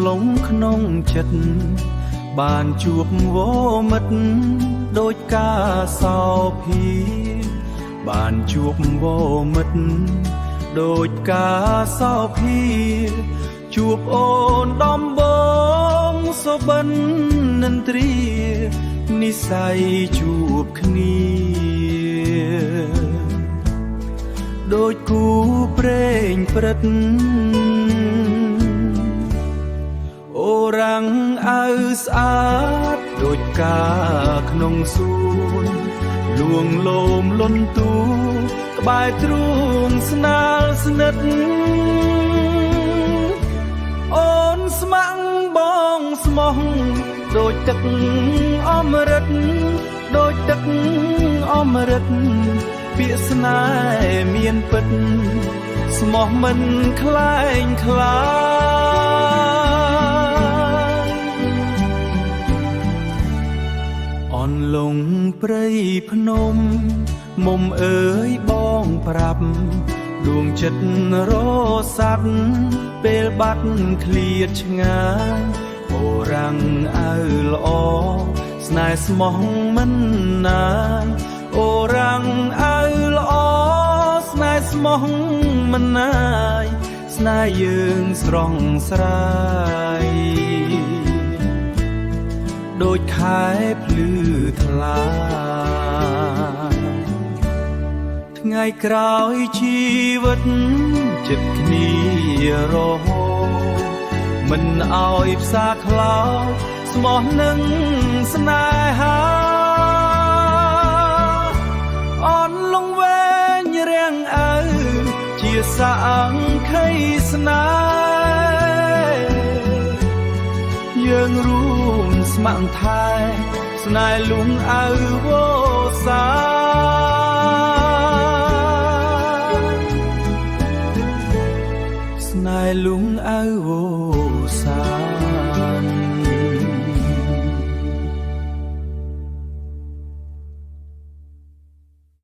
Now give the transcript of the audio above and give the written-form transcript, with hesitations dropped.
លងក្នុងចិត្តបានជួបវមិត្តដូចការសោភាបានជួបវមិត្តដូចការសោភាជួបអូនដំបងសុបិននិន្ទ្រានិស័យជួបគ្នាដូចគូព្រេងព្រឹត្តអូរាំងអៅស្អាតដូចការក្នុងសួនលួងលោមលន់ទូក្បែរទ្រូងស្នាលស្និទ្ធអូនស្ម័គ្របងស្មោះដូចទឹកអមរិតដូចទឹកអមរិតពាក្យស្នេហ៍មានពិតស្មោះមិនខ្លែងខ្លាយអនលងព្រៃភ្នំមុំអើយបងប្រាប់ដួងចិត្តរសាត់ពេលបាត់ឃ្លាតឆ្ងាយអូរាំងអៅល្អស្នេហ៍ស្មោះមិនណាយអូរាំងអៅល្អស្នេហ៍ស្មោះមិនណាយស្នេហ៍យើងស្រស់ស្រាយដូចខែភ្លឺថ្លាថ្ងៃក្រោយជីវិតចិត្តគ្នារហូតមិនឲ្យផ្សាខ្លោចស្មោះនឹងស្នេហាអនលងវែងរាំងអៅជាសាអង្គខៃស្នេហ៍យើងរួមស្ម័គ្រថែស្នេហ៍លួងអៅវសាស្នេហ៍លួងអៅវសា